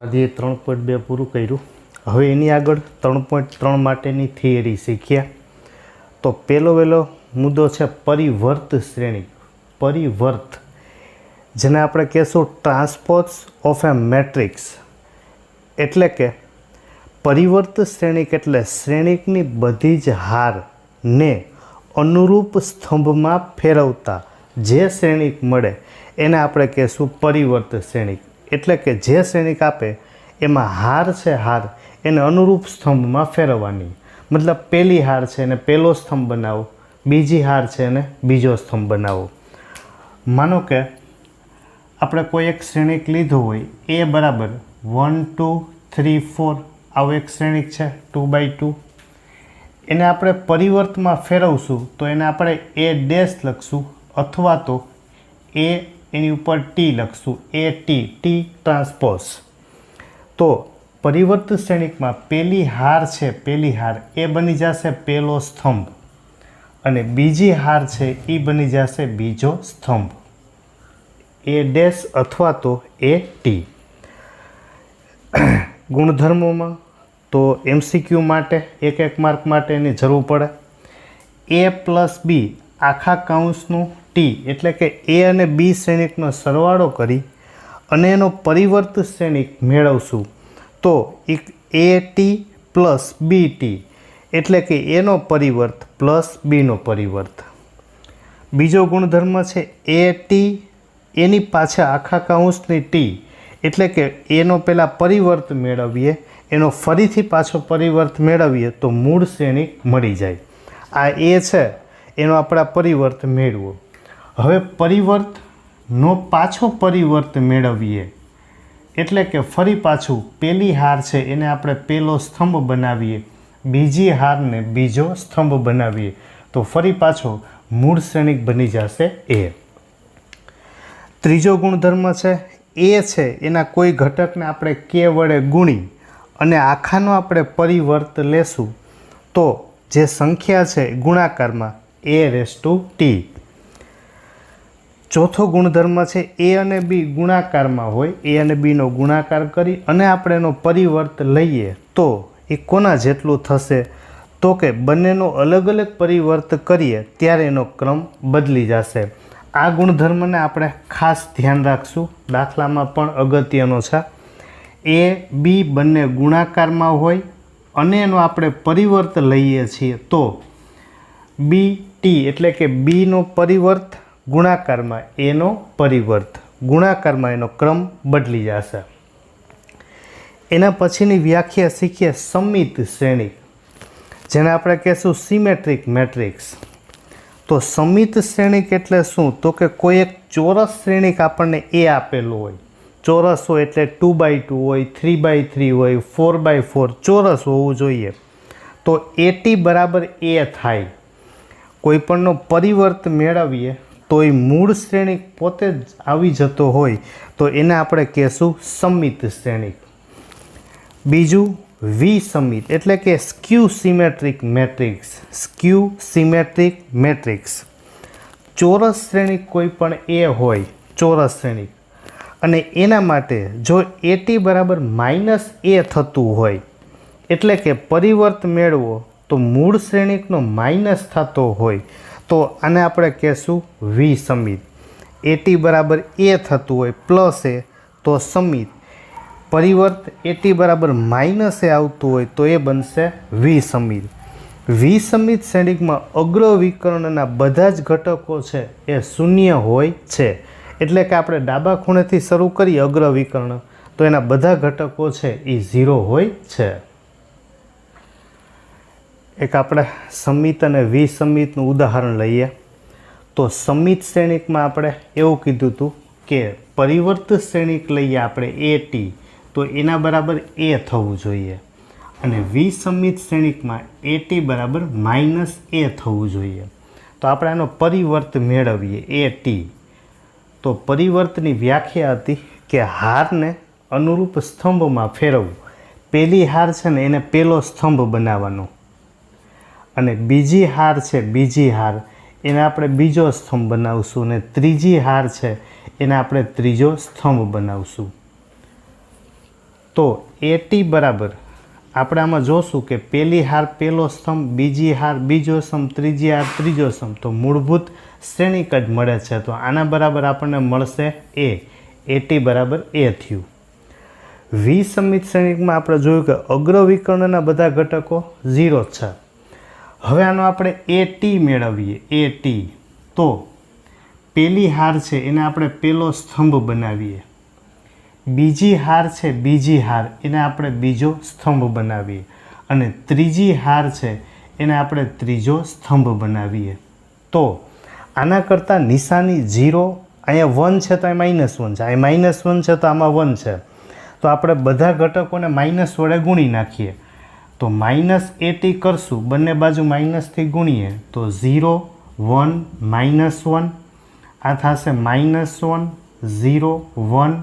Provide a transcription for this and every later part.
આજે 3.2 પૂરું કર્યું. હવે એની આગળ 3.3 માટેની થિયરી શીખ્યા. તો પહેલો મુદ્દો છે પરિવર્ત શ્રેણી. પરિવર્ત જેને આપણે કહેશું ટ્રાન્સપોઝ ઓફ એ મેટ્રિક્સ. એટલે કે પરિવર્ત શ્રેણિક એટલે શ્રેણિકની બધી જ હારને અનુરૂપ સ્તંભમાં ફેરવતા જે શ્રેણિક મળે એને આપણે કહેશું પરિવર્ત શ્રેણિક. એટલે કે જે શ્રેણિક આપે એમાં હાર છે, હાર એને અનુરૂપ સ્તંભમાં ફેરવવાની. મતલબ પહેલી હાર છે એને પહેલો સ્તંભ બનાવો, બીજી હાર છે એને બીજો સ્તંભ બનાવો. માનો કે આપણે કોઈ એક શ્રેણિક લીધું હોય એ બરાબર 1 2 3 4 આવું એક શ્રેણિક છે 2x2. એને આપણે પરિવર્તમાં ફેરવશું તો એને આપણે એ ડેશ લખશું અથવા તો એની ઉપર ટી લખશું, એ ટી ટ્રાન્સપોઝ. તો પરિવર્ત શ્રેણિકમાં પહેલી હાર છે, પહેલી હાર એ બની જશે પહેલો સ્તંભ અને બીજી હાર છે એ બની જશે બીજો સ્તંભ, એ ડેશ અથવા તો એ ટી. ગુણધર્મોમાં તો MCQ માટે એક માર્ક માટે એની જરૂર પડે. એ પ્લસ બી આખા કૌંસનું ટી એટલે કે એ અને બી શ્રેણિકનો સરવાળો કરી અને એનો પરિવર્ત શ્રેણિક મેળવશું તો A T plus B T એટલે કે એનો પરિવર્ત પ્લસ બીનો પરિવર્ત. બીજો ગુણધર્મ છે એ ટી એની પાછળ આખા કૌંસની ટી એટલે કે એનો પહેલાં પરિવર્ત મેળવીએ, એનો ફરીથી પાછો પરિવર્ત મેળવીએ તો મૂળ શ્રેણિક મળી જાય. આ એ છે એનો આપણે પરિવર્ત મેળવો. હવે પરિવર્તનો પાછો પરિવર્ત મેળવીએ એટલે કે ફરી પાછું પહેલી હાર છે એને આપણે પહેલો સ્તંભ બનાવીએ, બીજી હારને બીજો સ્તંભ બનાવીએ તો ફરી પાછો મૂળ શ્રેણિક બની જશે એ. ત્રીજો ગુણધર્મ છે એ છે એના કોઈ ઘટકને આપણે કે વડે ગુણી અને આખાનો આપણે પરિવર્ત લેશું તો જે સંખ્યા છે ગુણાકારમાં a⁻t. ચોથો ગુણધર્મ છે એ અને બી ગુણાકારમાં હોય, એ અને બીનો ગુણાકાર કરી અને આપણે એનો પરિવર્ત લઈએ તો એ કોના જેટલું થશે તો કે બંનેનો અલગ અલગ પરિવર્ત કરીએ ત્યારે એનો ક્રમ બદલી જશે. આ ગુણધર્મને આપણે ખાસ ધ્યાન રાખશું. દાખલામાં પણ અગત્યનો છે. એ બી બંને ગુણાકારમાં હોય અને એનો આપણે પરિવર્ત લઈએ છીએ તો બી ટી એટલે કે બીનો પરિવર્ત ગુણાકારમાં એનો પરિવર્ત, ગુણાકારમાં એનો ક્રમ બદલી જશે. એના પછીની વ્યાખ્યા શીખીએ સમિત શ્રેણિક જેને આપણે કહેશું સિમેટ્રિક મેટ્રિક્સ. તો સમિત શ્રેણિક એટલે શું તો કે કોઈ એક ચોરસ શ્રેણિક આપણને એ આપેલું હોય, ચોરસ હોય એટલે 2x2 હોય, 3x3 હોય, 4x4 ચોરસ હોવું જોઈએ. તો એટી બરાબર એ થાય. કોઈપણનો પરિવર્ત મેળવીએ તો એ મૂળ શ્રેણિક પોતે જ આવી જતો હોય તો એને આપણે કહેશું સમિત શ્રેણિક. બીજું વિસમિત એટલે કે skew symmetric matrix. Skew symmetric matrix ચોરસ શ્રેણિક કોઈ પણ એ હોય, ચોરસ શ્રેણિક, અને એના માટે જો એટી બરાબર -a થતું હોય એટલે કે પરિવર્ત મેળવો તો મૂળ શ્રેણિકનો માઇનસ થતો હોય તો આને આપણે કહેશું વિસમિત. એટી બરાબર એ થતું હોય પ્લસ એ તો સમિત, પરિવર્ત એટી બરાબર -a આવતું હોય તો એ બનશે વિસમિત. વિસમિત શ્રેણિકમાં અગ્ર વિકર્ણના બધા જ ઘટકો છે એ શૂન્ય હોય છે. એટલે કે આપણે ડાબા ખૂણેથી શરૂ કરીએ અગ્ર વિકર્ણ તો એના બધા ઘટકો છે એ 0 હોય છે. એક આપણે સમિત અને વિસમિતનું ઉદાહરણ લઈએ તો સમિત શ્રેણિકમાં આપણે એવું કીધું હતું કે પરિવર્ત શ્રેણિક લઈએ આપણે એ ટી તો એના બરાબર એ થવું જોઈએ અને વિસમિત શ્રેણિકમાં એ ટી બરાબર -a થવું જોઈએ. તો આપણે આનો પરિવર્ત મેળવીએ એ ટી. તો પરિવર્તની વ્યાખ્યા હતી કે હારને અનુરૂપ સ્તંભમાં ફેરવવું. પહેલી હાર છે ને એને પહેલો સ્તંભ બનાવવાનો અને બીજી હાર છે, બીજી હાર એને આપણે બીજો સ્તંભ બનાવશું અને ત્રીજી હાર છે એને આપણે ત્રીજો સ્તંભ બનાવશું. તો એટી બરાબર આપણે આમાં જોશું કે પહેલી હાર પહેલો સ્તંભ, બીજી હાર બીજો સ્તંભ, ત્રીજી હાર ત્રીજો સ્તંભ, તો મૂળભૂત શ્રેણિક જ મળે છે. તો આના બરાબર આપણને મળશે એ. એટી બરાબર એ થયું. વિસમિત શ્રેણિકમાં આપણે જોયું કે અગ્રવિકર્ણના બધા ઘટકો 0 છે. હવે આનો આપણે એટી મેળવીએ. એટી તો પહેલી હાર છે એને આપણે પહેલો સ્તંભ બનાવીએ, બીજી હાર છે બીજી હાર એને આપણે બીજો સ્તંભ બનાવીએ, અને ત્રીજી હાર છે એને આપણે ત્રીજો સ્તંભ બનાવીએ. તો આના કરતાં નિશાની 0, અહીંયા 1 છે તો અહીં -1 છે, અહીં -1 છે તો આમાં 1 છે. તો આપણે બધા ઘટકોને માઇનસ વડે ગુણી નાખીએ. તો -80 કરશું, બંને બાજુ માઇનસથી ગુણીએ તો 0 1 -1, આ થશે -1 0 1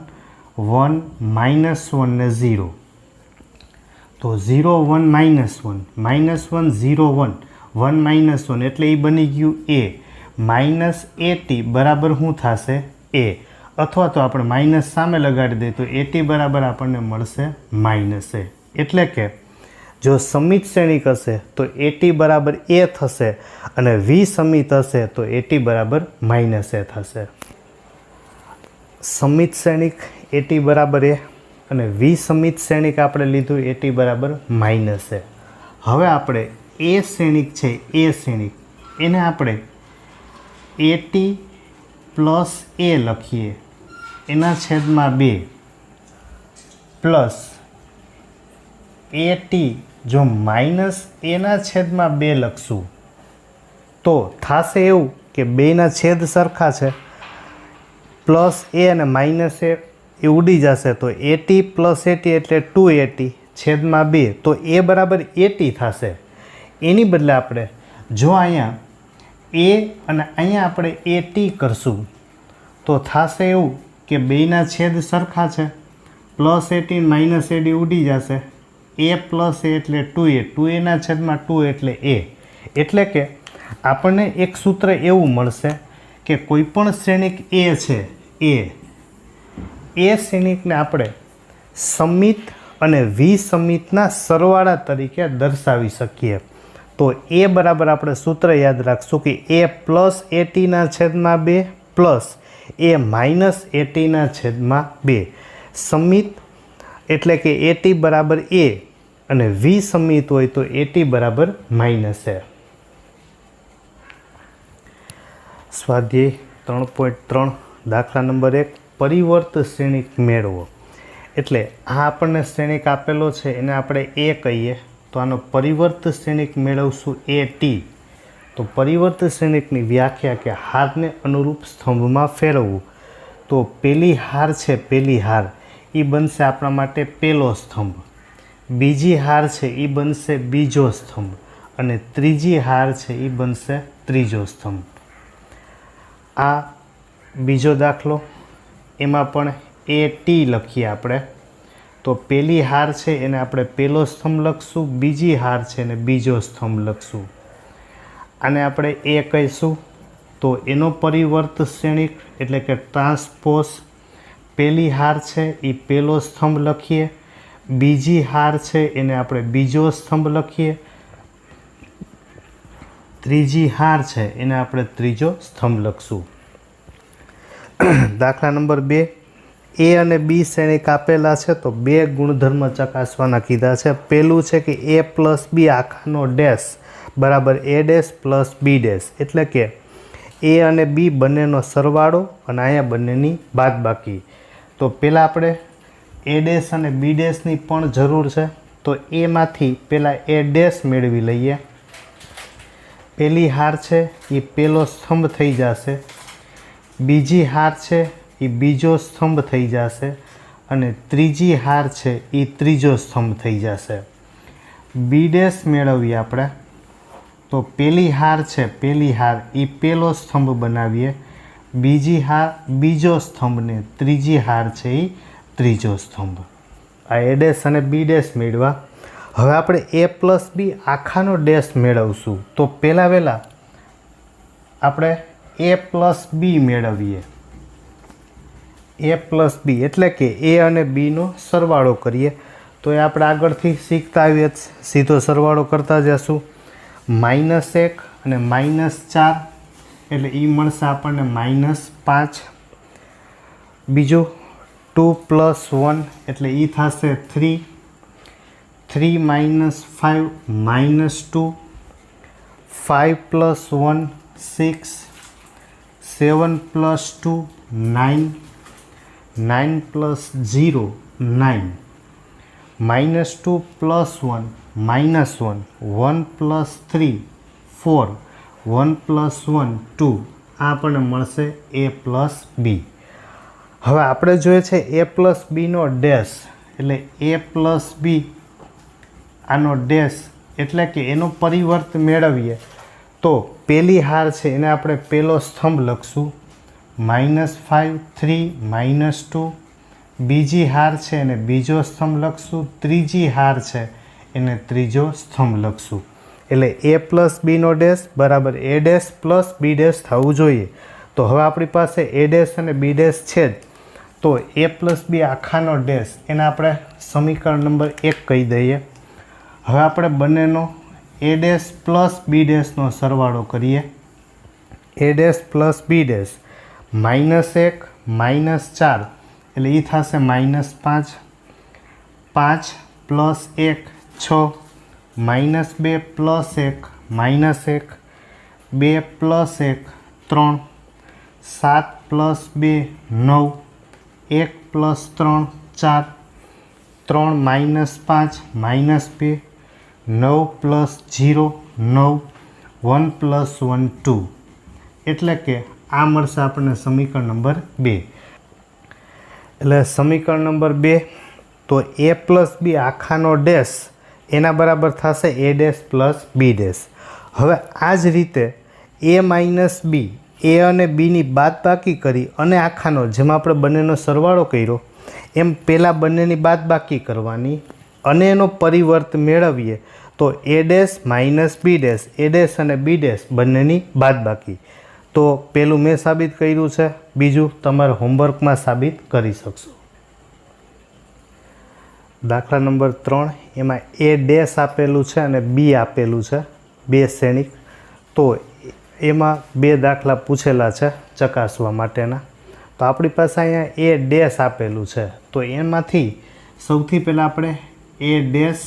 1 -1 ને 0. તો 0 1 -1 -1 0 1 1 -1 એટલે એ બની ગયું એ. -80 બરાબર શું થશે એ, અથવા તો આપણે માઇનસ સામે લગાડી દઈએ તો 80 બરાબર આપણને મળશે -a. એટલે કે જો સમિત શ્રેણિક હશે તો 80 બરાબર એ થશે, અને વિસમિત હશે તો 80 બરાબર -a થશે. સમિત શ્રેણિક 80 બરાબર એ અને વિસમિત શ્રેણિક આપણે લીધું 80 બરાબર -a. હવે આપણે એ શ્રેણિક છે, એ શ્રેણિક એને આપણે 80 + a લખીએ એના છેદમાં 2 પ્લસ 80 જો -a ના છેદમાં 2 લખશું તો થશે એવું કે બેના છેદ સરખા છે, પ્લસ એ અને માઇનસ એ ઉડી જશે. તો 80 + 80 એટલે 280 છેદમાં 2, તો એ બરાબર 80 થશે. એની બદલે આપણે જો અહીંયા એ અને અહીંયા આપણે 80 કરશું તો થશે એવું કે બેના છેદ સરખા છે, +80 -80 ઉડી જશે. a + a એટલે 2a, 2a ના છેદમાં 2 એટલે a. એટલે કે આપણને એક સૂત્ર એવું મળશે કે કોઈ પણ શ્રેણિક એ છે, એ શ્રેણિકને આપણે સમિત અને વિસમિતના સરવાળા તરીકે દર્શાવી શકીએ. તો એ બરાબર આપણે સૂત્ર યાદ રાખશું કે a + 80 છેદમાં 2 પ્લસ a -80 છેદમાં 2. સમિત એટલે કે 80 બરાબર a અને વિસમિત હોય તો 80 બરાબર -a. સ્વાધ્યાય 3.3 દાખલા નંબર 1 પરિવર્ત શ્રેણિક મેળવો. એટલે આ આપણને શ્રેણિક આપેલો છે એને આપણે એ કહીએ, તો આનો પરિવર્ત શ્રેણિક મેળવશું AT. તો પરિવર્ત શ્રેણિકની વ્યાખ્યા કે હારને અનુરૂપ સ્તંભમાં ફેરવવું. તો પહેલી હાર છે, પહેલી હાર એ બનશે આપણા માટે પહેલો સ્તંભ, બીજી હાર છે એ બનશે બીજો સ્તંભ, અને ત્રીજી હાર છે એ બનશે ત્રીજો સ્તંભ. આ બીજો દાખલો, એમાં પણ AT લખીએ આપણે. તો પહેલી હાર છે એને આપણે પહેલો સ્તંભ લખશું, બીજી હાર છે એને બીજો સ્તંભ લખશું. આને આપણે એ કહીશું. તો એનો પરિવર્ત શ્રેણિક એટલે કે ટ્રાન્સપોઝ. પહેલી હાર છે એ પહેલો સ્તંભ લખીએ, બીજી હાર છે એને આપણે બીજો સ્તંભ લખીએ, ત્રીજી હાર છે એને આપણે ત્રીજો સ્તંભ લખશું. દાખલા નંબર 2 એ અને બી શ્રેણિક આપેલા છે, તો બે ગુણધર્મ ચકાસવાના કીધા છે. પહેલું છે કે a + b આખાનો ડેશ બરાબર a' + b', એટલે કે a અને b બંનેનો સરવાળો અને અહીંયા બંનેની બાદબાકી. તો પહેલાં આપણે a' અને b' પણ જરૂર છે. તો એમાંથી પહેલાં a' મેળવી લઈએ. પહેલી હાર છે એ પહેલો સ્તંભ થઈ જશે, બીજી હાર છે એ બીજો સ્તંભ થઈ જશે, અને ત્રીજી હાર છે એ ત્રીજો સ્તંભ થઈ જશે. b' મેળવીએ આપણે. તો પહેલી હાર છે, પહેલી હાર એ પહેલો સ્તંભ બનાવીએ, બીજી હાર બીજો સ્તંભ ને ત્રીજી હાર છે એ ત્રીજો સ્તંભ. આ a' અને b' મેળવા. હવે આપણે a + b આખાનો ડેશ મેળવશું. તો પહેલાં આપણે a + b મેળવીએ. ए प्लस बी एटले के ए अने बी नो सरवाळो करीए तो ए आपणे आगळथी शीखता आवीए सीधो सरवाळो करता जशुं -1 અને -4 એટલે એ મળશે આપણને -5 બીજું 2 + 1 એટલે એ થશે 3 3 - 5 -2 5 + 1 6 7 + 2 9 9 + 0 9 -2 + 1 -1 1 + 3 4 1 + 1 2 આ આપણને મળશે a પ્લસ બી. હવે આપણે જોઈએ છે a પ્લસ બીનો ડેશ એટલે a પ્લસ બી આનો ડેશ એટલે કે એનો પરિવર્ત મેળવીએ તો પહેલી હાર છે એને આપણે પહેલો સ્તંભ લખશું -5 3 -2. બીજી હાર છે એને બીજો સ્તંભ લખશું. ત્રીજી હાર છે એને ત્રીજો સ્તંભ લખશું. એટલે a પ્લસ બીનો ડેશ બરાબર a dash plus B dash થવું જોઈએ. તો હવે આપણી પાસે a ડેશ અને બી ડેશ છે જ તો a પ્લસ બી આખાનો ડેશ એને આપણે સમીકરણ નંબર 1 કહી દઈએ. હવે આપણે બંનેનો a ડેશ પ્લસ બી ડેશનો સરવાળો કરીએ. a dash plus B dash -1 -4 એટલે એ થશે -5 5 + 1 6 -2 + 1 -1 2 + 1 3 7 + 2 9 1 + 3 4 3 - 5 -2 9 + 0 9 1 + 1 2 એટલે કે આ મળશે આપણને સમીકરણ નંબર 2. એટલે સમીકરણ નંબર 2 તો a પ્લસ બી આખાનો ડેશ એના બરાબર થશે a dash plus B dash. હવે આ જ રીતે a માઇનસ બી એ અને બીની બાદબાકી કરી અને આખાનો જેમ આપણે બંનેનો સરવાળો કર્યો એમ પહેલાં બંનેની બાદબાકી કરવાની અને એનો પરિવર્ત મેળવીએ તો a dash minus B dash A dash અને બી ડેશ બંનેની બાદબાકી. તો પેલું મેં સાબિત કર્યું છે, બીજું તમારે હોમવર્કમાં સાબિત કરી શકશો. દાખલા નંબર 3 એમાં એ ડેશ આપેલું છે અને બી આપેલું છે બે શ્રેણિક. તો એમાં બે દાખલા પૂછેલા છે ચકાસવા માટેના. તો આપણી પાસે અહીંયા એ ડેશ આપેલું છે તો એમાંથી સૌથી પહેલાં આપણે એ ડેશ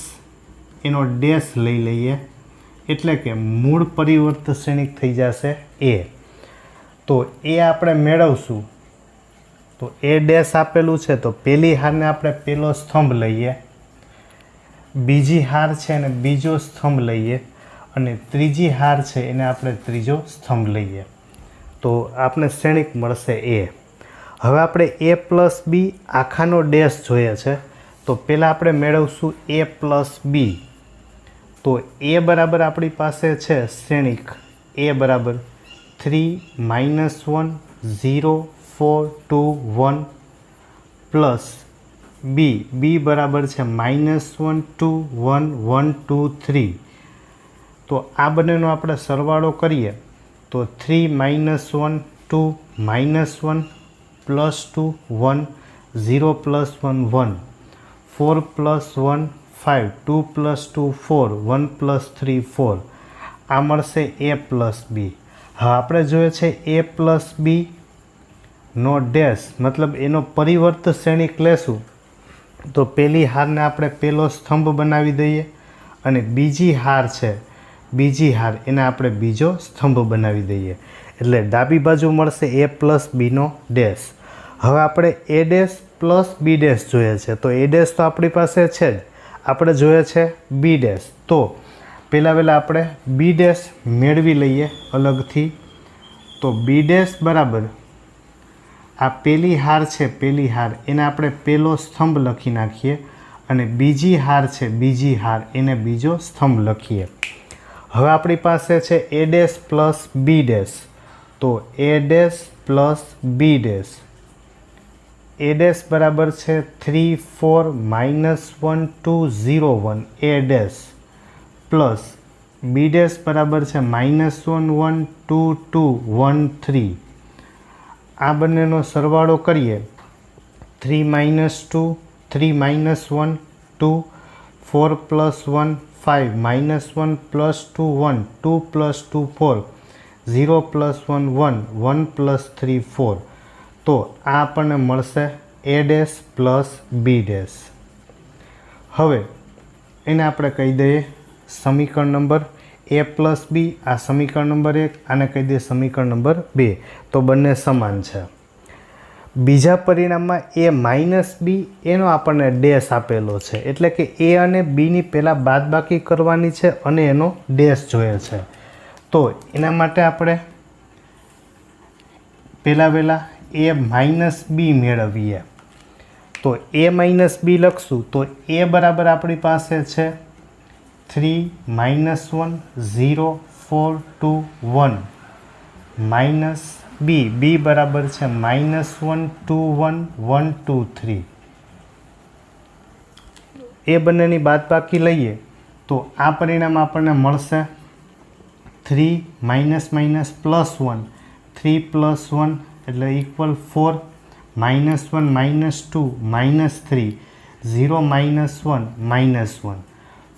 એનો ડેશ લઈ લઈએ એટલે કે મૂળ પરિવર્ત શ્રેણિક થઈ જશે એ. તો એ આપણે મેળવશું તો એ ડેશ આપેલું છે તો પહેલી હારને આપણે પહેલો સ્તંભ લઈએ, બીજી હાર છે એને બીજો સ્તંભ લઈએ અને ત્રીજી હાર છે એને આપણે ત્રીજો સ્તંભ લઈએ તો આપણે શ્રેણિક મળશે એ. હવે આપણે એ પ્લસ બી આખાનો ડેશ જોઈએ છે તો પહેલાં આપણે મેળવશું એ પ્લસ બી. તો એ બરાબર આપણી પાસે છે શ્રેણિક એ બરાબર 3 - 1 0 4 2 1 પ્લસ બી બરાબર છે -1 2 1 1 2 3. તો આ બંનેનો આપણે સરવાળો કરીએ તો 3 - 1 2 -1 +2 1 0 + 1 1 4 + 1 5 2 + 2 4 1 + 3 4 આ મળશે એ પ્લસ બી. હવે આપણે જોઈએ છે એ પ્લસ બી નો ડેશ મતલબ એનો પરિવર્ત શ્રેણિક લેશું તો પહેલી હારને આપણે પહેલો સ્તંભ બનાવી દઈએ અને બીજી હાર છે બીજી હાર એને આપણે બીજો સ્તંભ બનાવી દઈએ એટલે ડાબી બાજુ મળશે એ પ્લસ બીનો ડેશ. હવે આપણે A dash plus B dash જોઈએ છે તો એ ડેશ તો આપણી પાસે છે જ, આપણે જોઈએ છે બી ડેશ. તો પહેલાં આપણે બી ડેશ મેળવી લઈએ અલગથી. તો બી ડેશ બરાબર આ પહેલી હાર છે પહેલી હાર એને આપણે પહેલો સ્તંભ લખી નાખીએ અને બીજી હાર છે બીજી હાર એને બીજો સ્તંભ લખીએ. હવે આપણી પાસે છે a dash plus B dash તો a dash plus B dash A dash બરાબર છે 3 4 -1 2 0 1 a dash plus B dash બરાબર છે -1 1 2 2 1 3. આ બંનેનો સરવાળો કરીએ 3 minus 2, 3 minus 1, 2, 4 plus 1, 5, minus 1 plus 2, 1, 2 plus 2, 4, 0 plus 1, 1, 1 plus 3, 4. તો આ આપણને મળશે a dash plus b dash. હવે એને આપણે કહી દઈએ સમીકરણ નંબર a પ્લસ b, આ સમીકરણ નંબર 1, આને કહી દઈએ સમીકરણ નંબર 2. તો બંને સમાન છે. બીજા પરિણામમાં a માઇનસ b એનો આપણને ડેશ આપેલો છે, એટલે કે a અને bની પહેલાં બાદબાકી કરવાની છે અને એનો ડેશ જોઈએ છે. તો એના માટે આપણે પહેલાં a માઇનસ b મેળવીએ. તો a માઇનસ b લખશું તો a બરાબર આપણી પાસે છે 3 minus 1 0 4 2 1 માઇનસ b બરાબર છે -1 2 1 1 2 3. એ બંનેની બાદબાકી લઈએ તો આ પરિણામ આપણને મળશે 3 માઇનસ માઇનસ પ્લસ 1, 3 પ્લસ 1 એટલે ઇક્વલ 4, -1 -2 -3, 0 -1 -1,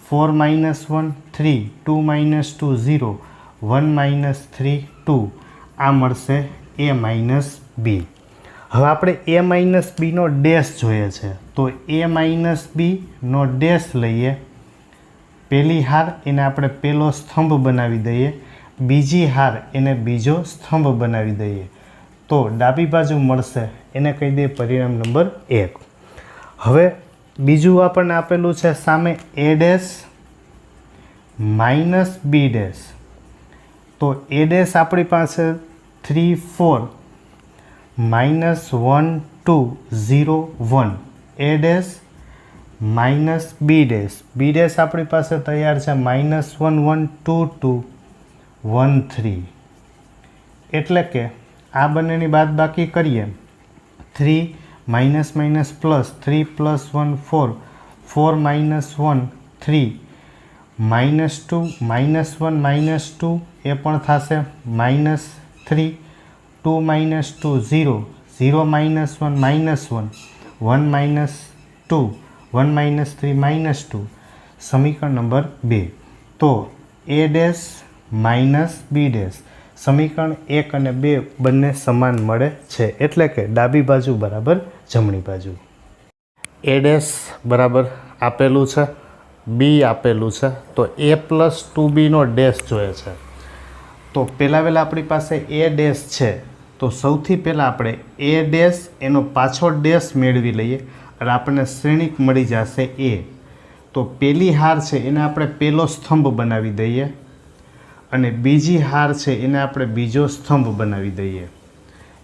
4 -1 3, 2 -2 0, 1 -3 2. આ મળશે a માઇનસ b. હવે આપણે a માઇનસ બીનો ડેશ જોઈએ છે, તો a માઇનસ બીનો ડેશ લઈએ. પહેલી હાર એને આપણે પહેલો સ્તંભ બનાવી દઈએ, બીજી હાર એને બીજો સ્તંભ બનાવી દઈએ. તો ડાબી બાજુ મળશે એને કહી દઈએ પરિણામ નંબર 1. હવે બીજું આપણને આપેલું છે સામે a dash minus b dash. તો a ડેશ આપણી પાસે 3 4 -1 2 0 1, a dash minus b dash. b dash આપણી પાસે તૈયાર છે -1 1 2 2 1 3. એટલે કે આ બંનેની બાદબાકી કરીએ 3 માઇનસ માઇનસ પ્લસ 3 પ્લસ 1 4, 4 -1 3, -2 -1 -2 એ પણ થશે -3, 2 -2 0, 0 -1 -1, 1 -2 1 -3 -2. સમીકરણ નંબર 2. તો a dash minus b dash સમીકરણ 1 અને 2 બંને સમાન મળે છે, એટલે કે ડાબી બાજુ બરાબર જમણી બાજુ. a ડેશ બરાબર આપેલું છે, b આપેલું છે, તો a પ્લસ 2bનો ડેશ જોઈએ છે. તો પહેલાં આપણી પાસે a ડેશ છે, તો સૌથી પહેલાં આપણે a ડેશ એનો પાછો ડેશ મેળવી લઈએ અને આપણને શ્રેણિક મળી જશે a. તો પહેલી હાર છે એને આપણે પહેલો સ્તંભ બનાવી દઈએ અને બીજી હાર છે એને આપણે બીજો સ્તંભ બનાવી દઈએ,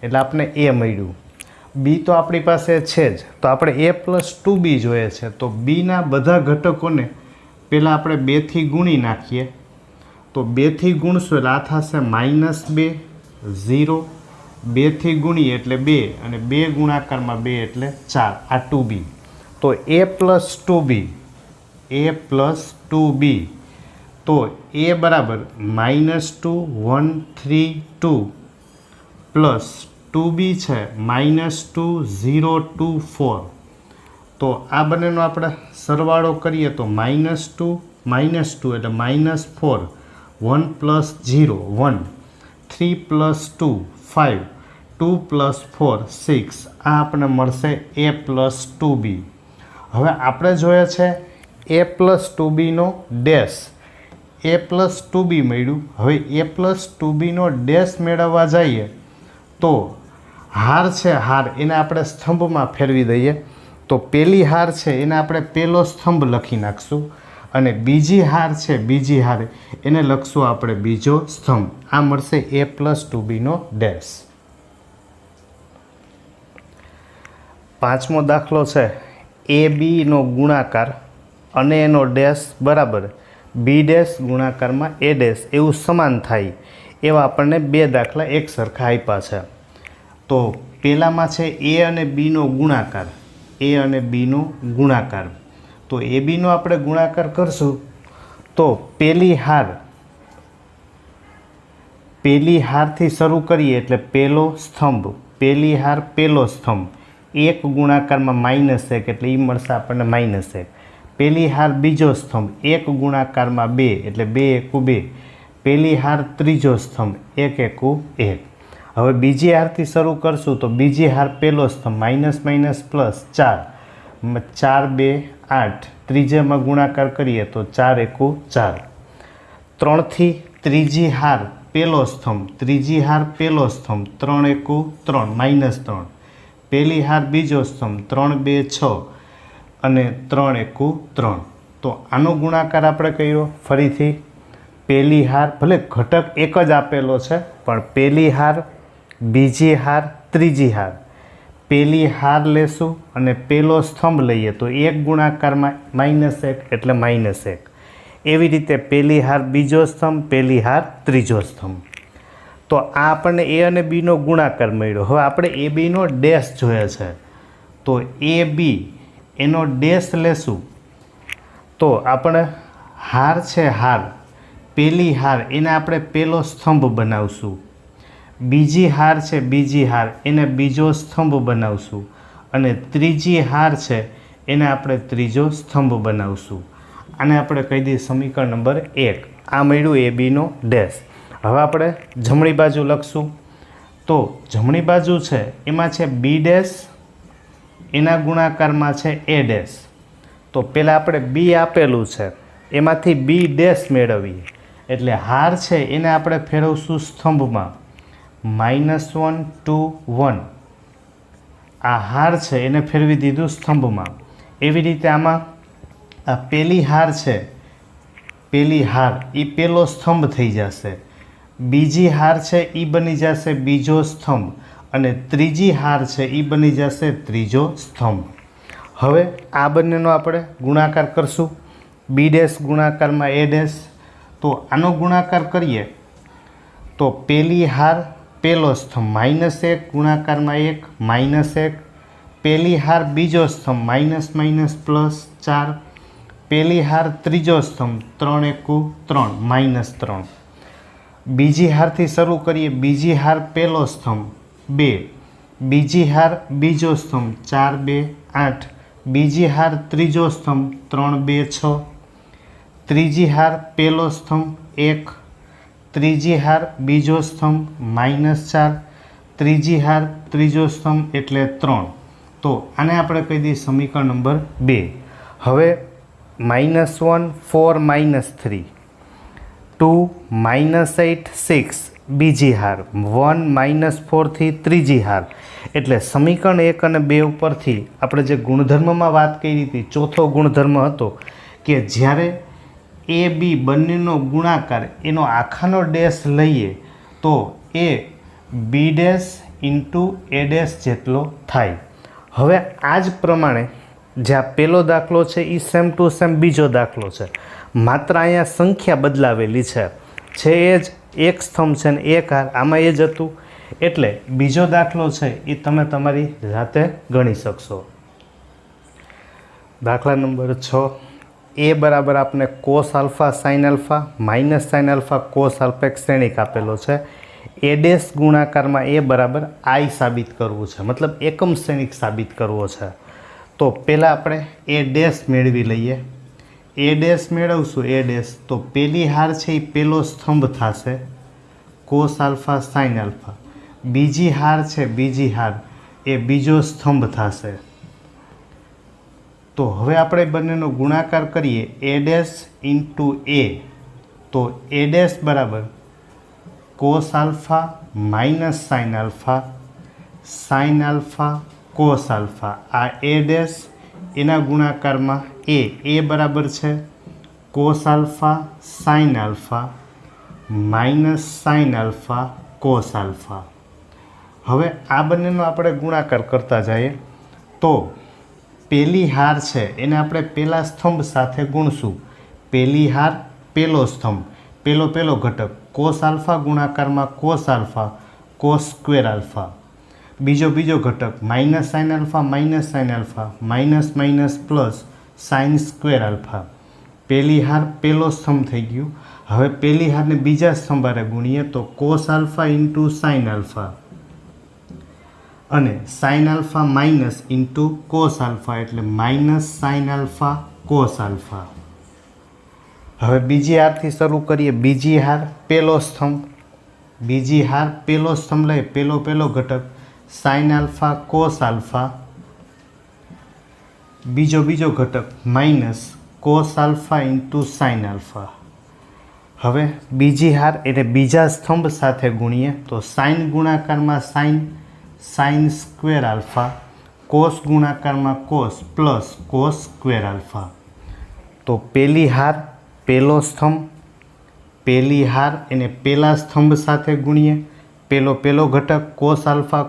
એટલે આપણે a મળ્યું. b તો આપણી પાસે છે જ, તો આપણે a પ્લસ 2b જોઈએ છે. તો bના બધા ઘટકોને પહેલાં આપણે 2થી ગુણી નાખીએ. તો 2થી ગુણશું એટલે આ થશે -2 0, 2થી ગુણીએ એટલે 2 અને 2 ગુણાકારમાં 2 એટલે 4, આ 2b. તો a plus 2b, a plus 2b. તો a બરાબર -2 1 3 2 પ્લસ 2b છે -2 0 2 4. તો આ બંનેનો આપણે સરવાળો કરીએ તો -2 -2 એટલે -4, 1 પ્લસ 0 1, 3 પ્લસ 2 5, 2 પ્લસ 4 6. આ આપણને મળશે a પ્લસ 2b. હવે આપણે જોઈએ છે a પ્લસ 2bનો ડેશ. a પ્લસ 2b મળ્યું. હવે a પ્લસ 2bનો ડેશ મેળવવા જઈએ તો હાર છે, હાર એને આપણે સ્તંભમાં ફેરવી દઈએ. તો પહેલી હાર છે એને આપણે પહેલો સ્તંભ લખી નાખશું અને બીજી હાર છે બીજી હાર એને લખશું આપણે બીજો સ્તંભ. આ મળશે a પ્લસ 2bનો ડેશ. પાંચમો દાખલો છે abનો ગુણાકાર અને એનો ડેશ બરાબર b ડેશ ગુણાકારમાં a ડેશ એવું સમાન થાય એવા આપણને બે દાખલા એક સરખા આપ્યા છે. તો પહેલામાં છે a અને bનો ગુણાકાર, a અને bનો ગુણાકાર. તો abનો આપણે ગુણાકાર કરશું તો પહેલી હારથી શરૂ કરીએ એટલે પહેલો સ્તંભ, પહેલી હાર પહેલો સ્તંભ एक गुणाकाરમાં -1 એટલે એ મળશે આપણને -1. પેલી હાર બીજો સ્તંભ 1 ગુણાકારમાં 2 એટલે 2 એકુ 2. પેલી હાર ત્રીજો સ્તંભ 1 એકુ 1. હવે બીજી હારથી શરૂ કરશું તો બીજી હાર પહેલો સ્તંભ -++4 4 2 8. ત્રીજામાં ગુણાકાર કરીએ તો 4 એકુ 4. 3થી ત્રીજી હાર પહેલો સ્તંભ 3 એકુ 3 -3. પહેલી હાર બીજો સ્તંભ 3 2 6 અને 3 એકુ 3. તો આનો ગુણાકાર આપણે કર્યો. ફરીથી પહેલી હાર ભલે ઘટક એક જ આપેલો છે પણ પહેલી હાર બીજી હાર ત્રીજી હાર પહેલી હાર લેશું અને પહેલો સ્તંભ લઈએ તો એક ગુણાકારમાં -1 એટલે -1. એવી રીતે પહેલી હાર બીજો સ્તંભ પહેલી હાર ત્રીજો સ્તંભ. તો આ આપણને એ અને બીનો ગુણાકાર મળ્યો. હવે આપણે એ બીનો ડેશ જોઈએ છે તો એ બી એનો ડેશ લેશું તો આપણે હાર છે હાર પહેલી હાર એને આપણે પહેલો સ્તંભ બનાવશું. બીજી હાર છે બીજી હાર એને બીજો સ્તંભ બનાવશું અને ત્રીજી હાર છે એને આપણે ત્રીજો સ્તંભ બનાવશું. આને આપણે કહી દઈએ સમીકરણ નંબર 1. આ મળ્યું એ બીનો ડેશ. હવે આપણે જમણી બાજુ લખશું તો જમણી બાજુ છે એમાં છે બી ડેશ એના ગુણાકારમાં છે એ ડેશ. તો પહેલાં આપણે બી આપેલું છે એમાંથી બી ડેશ મેળવીએ એટલે હાર છે એને આપણે ફેરવશું સ્તંભમાં -1 2 1. આ હાર છે એને ફેરવી દીધું સ્તંભમાં. એવી રીતે આમાં આ પહેલી હાર છે પહેલી હાર એ પહેલો સ્તંભ થઈ જશે. બીજી હાર છે એ બની જશે બીજો સ્તંભ અને ત્રીજી હાર છે એ બની જશે ત્રીજો સ્તંભ. હવે આ બંનેનો આપણે ગુણાકાર કરશું. બી ડેશ ગુણાકારમાં એ ડેશ. તો આનો ગુણાકાર કરીએ તો પહેલી હાર પહેલો સ્તંભ -1 ગુણાકારમાં 1 -1. પહેલી હાર બીજો સ્તંભ -+4. પહેલી હાર ત્રીજો સ્તંભ 3 એકુ 3 -3. બીજી હારથી શરૂ કરીએ. બીજી હાર પહેલો સ્તંભ 2. બીજી હાર બીજો સ્તંભ 4 2 8. બીજી હાર ત્રીજો સ્તંભ 3 2 6. ત્રીજી હાર પહેલો સ્તંભ 1. ત્રીજી હાર બીજો સ્તંભ -4. ત્રીજી હાર ત્રીજો સ્તંભ એટલે 3. તો આને આપણે કહી દઈએ સમીકરણ નંબર 2. હવે -1 4 -3 2 -8 6 બીજી હાર 1 -4 થી ત્રીજી હાર. એટલે સમીકરણ 1 અને 2 ઉપરથી આપણે જે ગુણધર્મમાં વાત કરી હતી ચોથો ગુણધર્મ હતો કે જ્યારે એ બી બંનેનો ગુણાકાર એનો આખાનો ડેશ લઈએ તો a b dash into a dash જેટલો થાય. હવે આ જ પ્રમાણે જ્યાં પહેલો દાખલો છે એ સેમ ટુ સેમ બીજો દાખલો છે માત્ર અહીંયા સંખ્યા બદલાવેલી છે એ જ એક સ્તંભ છે ને એક હાર આમાં એ જ હતું એટલે બીજો દાખલો છે એ તમે તમારી જાતે ગણી શકશો. દાખલા નંબર 6. એ બરાબર આપણે cos alpha sine alpha -sin alpha cos alpha એક શ્રેણિક આપેલો છે. એ ડેશ ગુણાકારમાં એ બરાબર આઈ સાબિત કરવું છે મતલબ એકમ શ્રેણિક સાબિત કરવો છે. તો પહેલાં આપણે એ ડેશ મેળવી લઈએ. એ ડેશ મેળવશું એ ડેશ તો પહેલી હાર છે એ પહેલો સ્તંભ થશે કોસ આલ્ફા સાઇન આલ્ફા. બીજી હાર છે બીજી હાર એ બીજો સ્તંભ થશે. તો હવે આપણે બંનેનો ગુણાકાર કરીએ એ ડેશ ઇન્ટુ એ તો એ ડેશ બરાબર cos alpha -sin alpha sine alpha cos alpha. આ એ ડેશ એના ગુણાકારમાં એ બરાબર છે cos alpha sine alpha -sin alpha cos alpha. હવે આ બંનેનો આપણે ગુણાકાર કરતા જઈએ તો પહેલી હાર છે એને આપણે પહેલા સ્તંભ સાથે ગુણશું. પહેલી હાર પહેલો સ્તંભ પહેલો ઘટક કોસ આલ્ફા ગુણાકારમાં cos alpha cos square alpha. બીજો ઘટક -sin alpha -sin alpha -- sine square alpha. પહેલી હાર પહેલો સ્તંભ થઈ ગયું. હવે પહેલી હારને બીજા સ્તંભારે ગુણીએ તો cos alpha into sine alpha. અને sine alpha minus into cos alpha એટલે minus sine alpha cos alpha. હવે બીજી હારથી શરૂ કરીએ. બીજી હાર પહેલો સ્તંભ. બીજી હાર પહેલો સ્તંભ લઈએ. પહેલો ઘટક સાઇન આલ્ફા કોસ આલ્ફા. બીજો ઘટક minus cos alpha into sine alpha. હવે બીજી હાર એટલે બીજા સ્તંભ સાથે ગુણીએ તો સાઇન ગુણાકારમાં સાઇન સ્ક્વેર આલ્ફા, કોસ ગુણાકારમાં cos plus cos square alpha. તો પહેલી હાર પહેલો સ્તંભ, પહેલી હાર એને પહેલા સ્તંભ સાથે ગુણીએ. પહેલો ઘટક કોસ આલ્ફા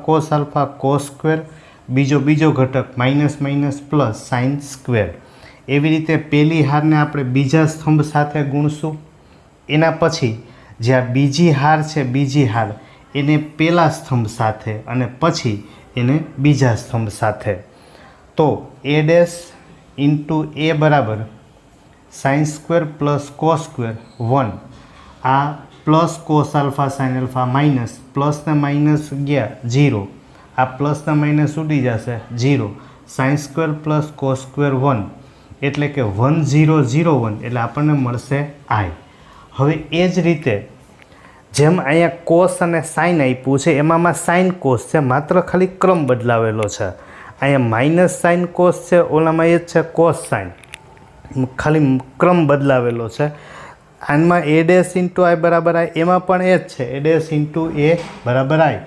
કોસ સ્ક્વેર, બીજો ઘટક માઇનસ પ્લસ સાઇન સ્ક્વેર. એવી રીતે પહેલી હારને આપણે બીજા સ્તંભ સાથે ગુણશું. એના પછી જે આ બીજી હાર છે, બીજી હાર એને પહેલા સ્તંભ સાથે અને પછી એને બીજા સ્તંભ સાથે. તો એ ડેશ ઇન્ટુ એ બરાબર sine square plus cos square 1. આ plus cos alpha sine alpha minus પ્લસને માઇનસ ગયા 0. આ પ્લસના માઇનસ ઉડી જશે 0. Sine square plus cos square 1 એટલે કે 1001 એટલે આપણને મળશે આઈ. હવે એ જ રીતે જેમ અહીંયા કોસ અને સાઇન આપ્યું છે એમાં સાઇન કોસ છે, માત્ર ખાલી ક્રમ બદલાવેલો છે. અહીંયા માઇનસ સાઇન કોસ છે, ઓલામાં એ જ છે કોસ સાઇન, ખાલી ક્રમ બદલાવેલો છે. આમાં એ ડેશ ઇન્ટુ આઈ બરાબર આઈ, એમાં પણ એ જ છે એ ડેશ ઇન્ટુ એ બરાબર આઈ.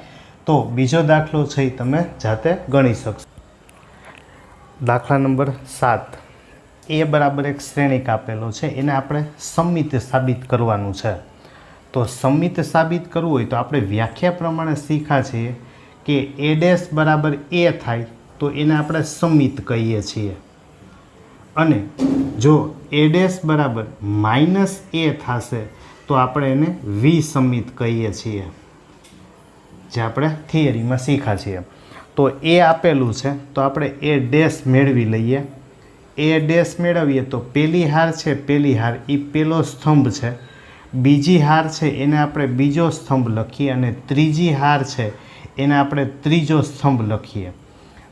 તો બીજો દાખલો છે એ તમે જાતે ગણી શકશો. દાખલા નંબર 7. એ બરાબર એક શ્રેણિક આપેલો છે, એને આપણે સમમિત સાબિત કરવાનું છે. તો સમમિત સાબિત કરવું હોય તો આપણે વ્યાખ્યા પ્રમાણે શીખ્યા છીએ કે એ ડેશ બરાબર એ થાય તો એને આપણે સમમિત કહીએ છીએ, અને જો એ ડેશ બરાબર માઇનસ એ થશે તો આપણે એને વિસમિત કહીએ છીએ, જે આપણે થિયરીમાં શીખ્યા છીએ. તો એ આપેલું છે તો આપણે એ ડેશ મેળવી લઈએ. એ ડેશ મેળવીએ તો પહેલી હાર છે, પહેલી હાર એ પહેલો સ્તંભ છે. બીજી હાર છે એને આપણે બીજો સ્તંભ લખીએ અને ત્રીજી હાર છે એને આપણે ત્રીજો સ્તંભ લખીએ.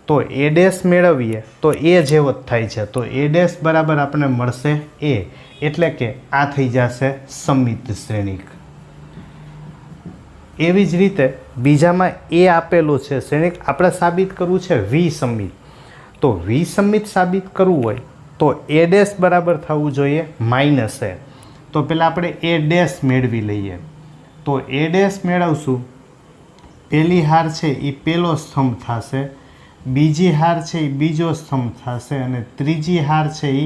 તો એ ડેશ મેળવીએ તો એ જેવો જ થાય છે. તો એ ડેશ બરાબર આપણને મળશે એ, એટલે કે આ થઈ જશે સમમિત શ્રેણિક. એવી જ રીતે બીજામાં એ આપેલું છે શ્રેણિક, આપણે સાબિત કરવું છે વિસમિત. તો વિસમિત સાબિત કરવું હોય તો એ ડેશ બરાબર થવું જોઈએ માઇનસ એ. તો પહેલાં આપણે એ ડેશ મેળવી લઈએ. તો એ ડેશ મેળવશું, પહેલી હાર છે એ પહેલો સ્તંભ થશે, બીજી હાર છે એ બીજો સ્તંભ થશે અને ત્રીજી હાર છે એ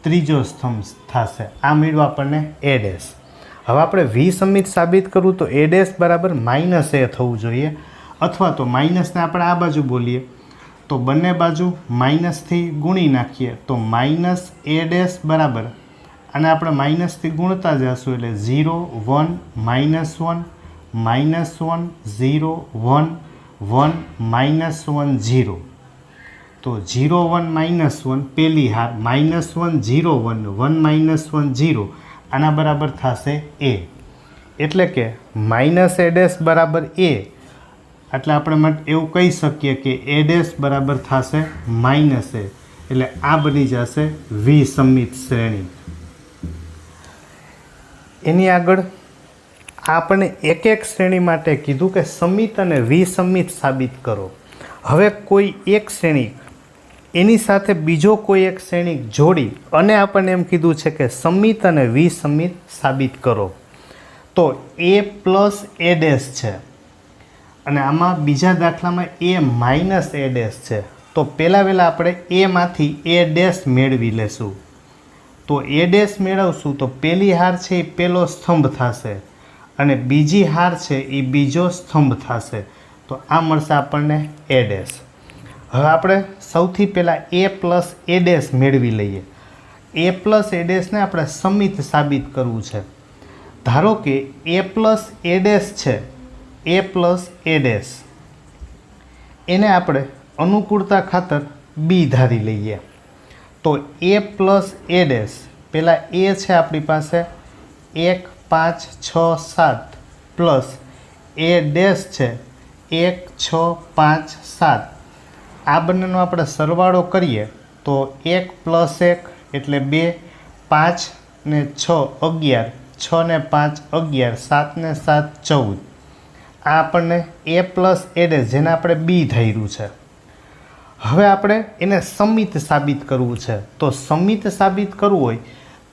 ત્રીજો સ્તંભ થશે. આ મેળવ્યું આપણને એ ડેશ. હવે આપણે વિસમિત સાબિત કરવું તો એ ડેશ બરાબર માઇનસ એ થવું જોઈએ, અથવા તો માઇનસને આપણે આ બાજુ બોલીએ તો બંને બાજુ માઇનસથી ગુણી નાખીએ તો માઇનસ એ ડેશ બરાબર, અને આપણે માઇનસથી ગુણતા જઈશું એટલે 0 1 -1 -1 0 1 1 -1 0. તો 0 1 -1 પહેલી હાર, -1 0 1 1 -1 0 આના બરાબર થશે એ. એટલે કે માઇનસ એ ડેશ બરાબર એ, એટલે આપણે એવું કહી શકીએ કે એ ડેશ બરાબર થશે માઇનસ એ. એટલે આ બની જશે વિસમિત શ્રેણી. એની આગળ આપણે એક એક શ્રેણી માટે કીધું કે સમિત અને વિસમિત સાબિત કરો. હવે કોઈ એક શ્રેણી એની સાથે બીજો કોઈ એક શ્રેણિક જોડી અને આપણને એમ કીધું છે કે સમિત અને વિસમિત સાબિત કરો. તો એ પ્લસ એ ડેશ છે અને આમાં બીજા દાખલામાં એ માઇનસ એ ડેશ છે. તો પહેલાં આપણે એમાંથી એ ડેશ મેળવી લેશું. તો એ ડેશ મેળવશું તો પહેલી હાર છે એ પહેલો સ્તંભ થશે અને બીજી હાર છે એ બીજો સ્તંભ થશે. તો આ મળશે આપણને એ ડેશ. હવે આપણે સૌથી પહેલાં એ પ્લસ એ ડેશ મેળવી લઈએ. એ પ્લસ એ ડેશને આપણે સમિત સાબિત કરવું છે. ધારો કે એ પ્લસ એ ડેશ છે, એ પ્લસ એ ડેશ, એને આપણે અનુકૂળતા ખાતર બી ધારી લઈએ. તો એ પ્લસ એ ડેશ, પહેલાં એ છે આપણી પાસે 1 5 6 7 પ્લસ એ ડેશ છે 1 6 5 7 આ બંનેનો આપણે સરવાળો કરીએ તો 1 + 1 એટલે 2, 5 ને 6 11, 6 ને 5 11, 7 ને 7 14. આ આપણને a પ્લસ a ડેશ જેને આપણે b ધાર્યું છે. હવે આપણે એને સમિત સાબિત કરવું છે. તો સમિત સાબિત કરવું હોય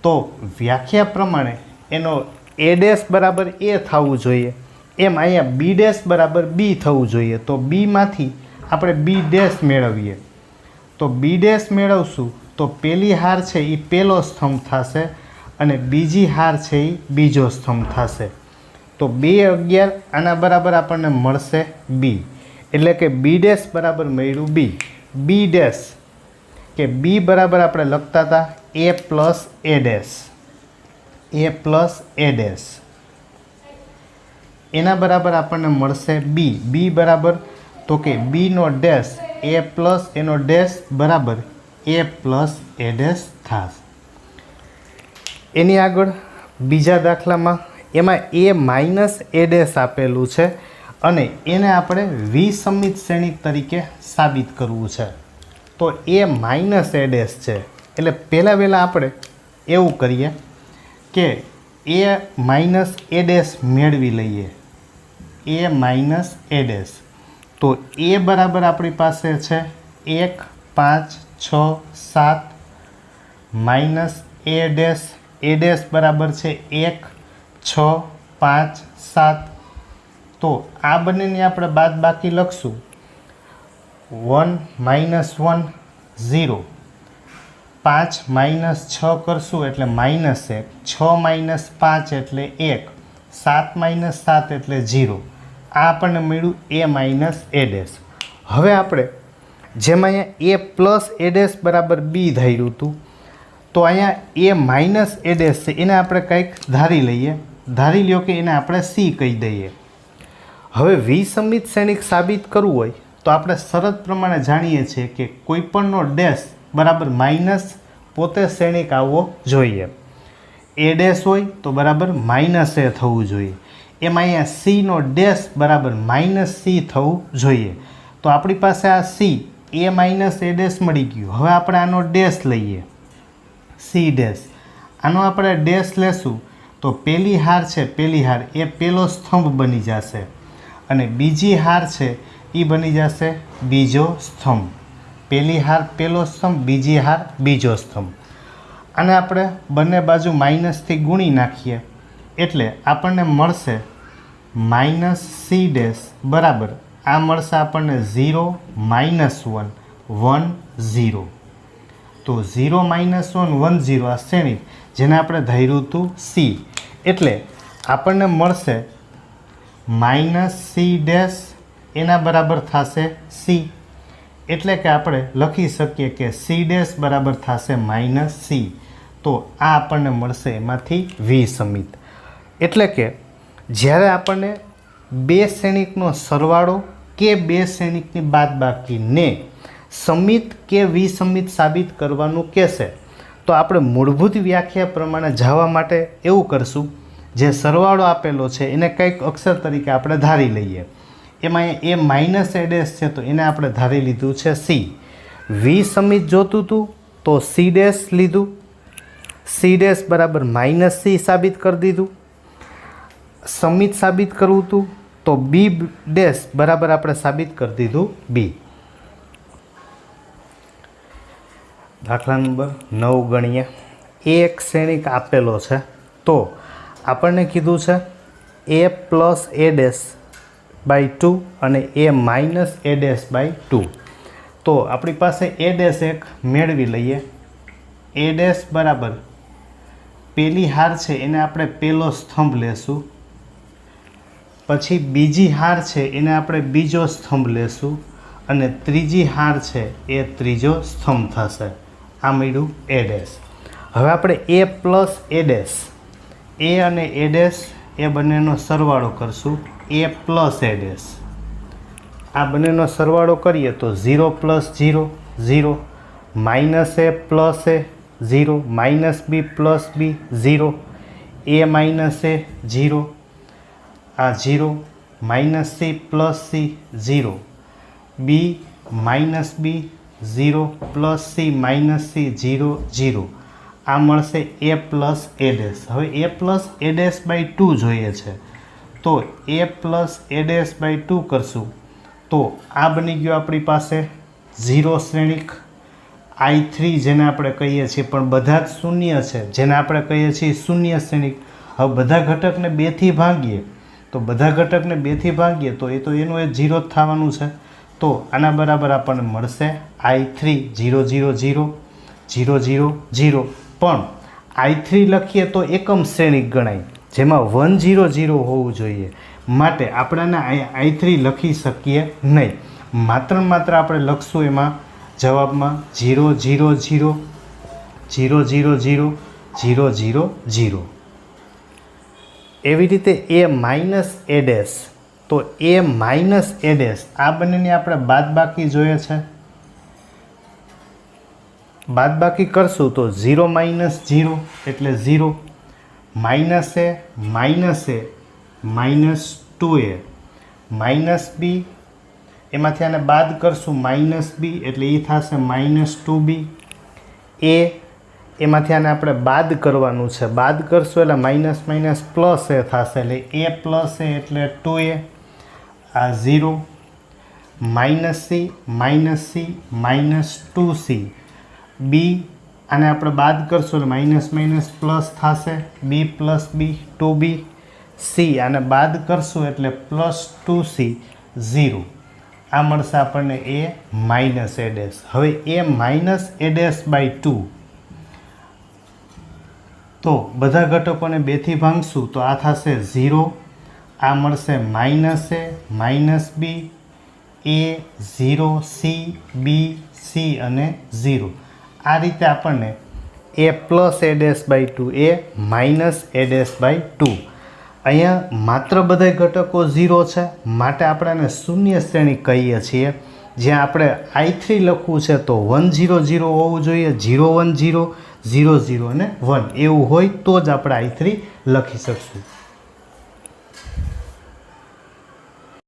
તો વ્યાખ્યા પ્રમાણે એનો a ડેશ બરાબર a થવું જોઈએ, એમ અહીંયા b ડેશ બરાબર b થવું જોઈએ. તો b માંથી આપણે b ડેશ મેળવીએ. તો b ડેશ મેળવશું તો પહેલી હાર છે એ પહેલો સ્તંભ થશે અને બીજી હાર છે એ બીજો સ્તંભ થશે. તો 2 11 આના બરાબર આપણને મળશે b, એટલે કે b ડેશ બરાબર મળ્યું b. b ડેશ કે b બરાબર આપણે લખતા હતા a plus a dash, a plus a dash એના બરાબર આપણને મળશે b. b બરાબર તો કે b નો ડેશ a પ્લસ એનો ડેશ બરાબર a પ્લસ a ડેશ થશે. એની આગળ બીજા દાખલામાં એમાં a માઇનસ a ડેશ આપેલું છે અને એને આપણે વિસમિત શ્રેણિક તરીકે સાબિત કરવું છે. તો a માઇનસ a ડેશ છે એટલે પહેલાં આપણે એવું કરીએ કે a માઇનસ a ડેશ મેળવી લઈએ. a માઇનસ a ડેશ તો a બરાબર આપણી પાસે છે 1 5 6 7 માઇનસ a ડેશ બરાબર છે 1 6 5 7. તો આ બંનેની આપણે બાદ બાકી લખશું. 1 -1 0, 5 - 6 કરશું એટલે -1, 6 - 5 એટલે 1, 7 - 7 એટલે 0. આ આપણને મળ્યું a માઇનસ a ડેશ. હવે આપણે જેમ અહીંયા a પ્લસ a ડેશ બરાબર b ધાર્યું હતું તો અહીંયા a માઇનસ a ડેશ છે એને આપણે કંઈક ધારી લઈએ. ધારી લ્યો કે એને આપણે c કહી દઈએ. હવે વિસમિત શ્રેણિક સાબિત કરવું હોય તો આપણે શરત પ્રમાણે જાણીએ છીએ કે કોઈપણનો ડેશ બરાબર માઇનસ પોતે શ્રેણિક આવવો જોઈએ. a ડેશ હોય તો બરાબર માઇનસ a થવું જોઈએ. એમાં અહીંયા c નો ડેશ બરાબર માઇનસ c થવું જોઈએ. તો આપણી પાસે આ c a minus a dash મળી ગયું. હવે આપણે આનો ડેશ લઈએ c ડેશ. આનો આપણે ડેશ લેશું તો પહેલી હાર છે પહેલી હાર એ પહેલો સ્તંભ બની જશે અને બીજી હાર છે એ બની જશે બીજો સ્તંભ. પહેલી હાર પહેલો સ્તંભ, બીજી હાર બીજો સ્તંભ. અને આપણે બંને બાજુ માઇનસથી ગુણી નાખીએ એટલે આપણને મળશે માઇનસ c ડેશ બરાબર આ મળશે આપણને 0 -1 1 0. તો 0 -1 1 0 આ શ્રેણિક જેને આપણે ધાર્યું હતું c એટલે આપણને મળશે -c ડેશ એના બરાબર થશે c. એટલે કે આપણે લખી શકીએ કે c ડેશ બરાબર થશે -c. તો આ આપણને મળશે એમાંથી વિસમિત. એટલે કે જ્યારે આપણને બે શ્રેણિકનો સરવાળો કે બે શ્રેણિકની બાદબાકીને સમિત કે વિસમિત સાબિત કરવાનું કહેશે તો આપણે મૂળભૂત વ્યાખ્યા પ્રમાણે જવા માટે એવું કરશું. જે સરવાળો આપેલો છે એને કંઈક અક્ષર તરીકે આપણે ધારી લઈએ. એમાં એ માઇનસ a ડેશ છે તો એને આપણે ધારી લીધું છે c. વિસમિત જોતું હતું તો c ડેશ લીધું. c ડેશ બરાબર -c સાબિત કરી દીધું. સમિત સાબિત કરવું હતું તો b ડેશ બરાબર આપણે સાબિત કરી દીધું b. દાખલા નંબર 9 ગણીએ. એક શ્રેણિક આપેલો છે તો આપણને કીધું છે a plus a dash by 2 અને a minus a dash by 2. તો આપણી પાસે a ડેશ એક મેળવી લઈએ. a ડેશ બરાબર પહેલી હાર છે એને આપણે પહેલો સ્તંભ લેશું, પછી બીજી હાર છે એને આપણે બીજો સ્તંભ લેશું અને ત્રીજી હાર છે એ ત્રીજો સ્તંભ થશે. આ મળ્યું a ડેશ. હવે આપણે a plus a dash a અને a ડેશ એ બંનેનો સરવાળો કરશું. a પ્લસ a ડેશ આ બંનેનો સરવાળો કરીએ તો 0 + 0 0, -a plus a 0, -b plus b 0, a minus a 0, આ 0, માઇનસ સી પ્લસ સી 0, બી માઇનસ બી 0 પ્લસ સી માઇનસ સી 0 0, આ મળશે એ પ્લસ એ ડેશ. હવે એ પ્લસ એ ડેશ બાય 2 જોઈએ છે, તો એ પ્લસ એ ડેશ બાય 2 કરશું તો આ બની ગયો આપણી પાસે 0 શ્રેણિક. I3 જેને આપણે કહીએ છીએ, પણ બધા જ શૂન્ય છે, જેને આપણે કહીએ છીએ શૂન્ય શ્રેણિક. હવે બધા ઘટકને 2 થી ભાગીએ તો બધા ઘટકને 2 થી ભાગીએ તો એ તો એનું એ 0 જ થવાનું છે. તો આના બરાબર આપણને મળશે I3 0 0 0 0 0 0. પણ I3 લખીએ તો એકમ શ્રેણિક ગણાય, જેમાં 1 0 0 હોવું જોઈએ, માટે આપણે I3 લખી શકીએ નહીં. માત્ર આપણે લખશું એમાં જવાબમાં 0 0 0 0 0 0 0 0 0. એવી રીતે એ માઇનસ એ ડેશ, તો એ માઇનસ એ ડેશ આ બંનેની આપણે બાદબાકી જોઈએ છે. બાદબાકી કરશું તો 0 માઇનસ 0 એટલે 0, minus a minus 2a, minus બી એમાંથી આને બાદ કરશું માઇનસ બી એટલે એ થશે માઇનસ 2b, એ એમાંથી આને આપણે બાદ કરવાનું છે, બાદ કરશું એટલે માઇનસ માઇનસ પ્લસ એ થશે એટલે એ પ્લસ એ એટલે 2a, આ 0, માઇનસ સી માઇનસ 2c, બી આને આપણે બાદ કરશું એટલે માઇનસ માઇનસ પ્લસ થશે, બી પ્લસ બી 2b, સી આને બાદ કરશું એટલે પ્લસ 2c 0, આ મળશે આપણને એ માઇનસ એ ડેશ. હવે એ માઇનસ એ ડેશ બાય 2, તો બધા ઘટકોને 2 થી ભાંગશું તો આ થશે 0, આ મળશે minus a minus b, a 0 c b c અને 0. આ રીતે આપણને a plus a dash by 2 a minus a dash by 2. અહીંયા માત્ર બધા ઘટકો 0 છે, માટે આપણે આને શૂન્ય શ્રેણી કહીએ છીએ. જ્યાં આપણે I3 લખવું છે તો 1 0 0 હોવું જોઈએ, 0 1 0 0 0 અને 1 એવું હોય તો જ આપણે I3 લખી શકશું.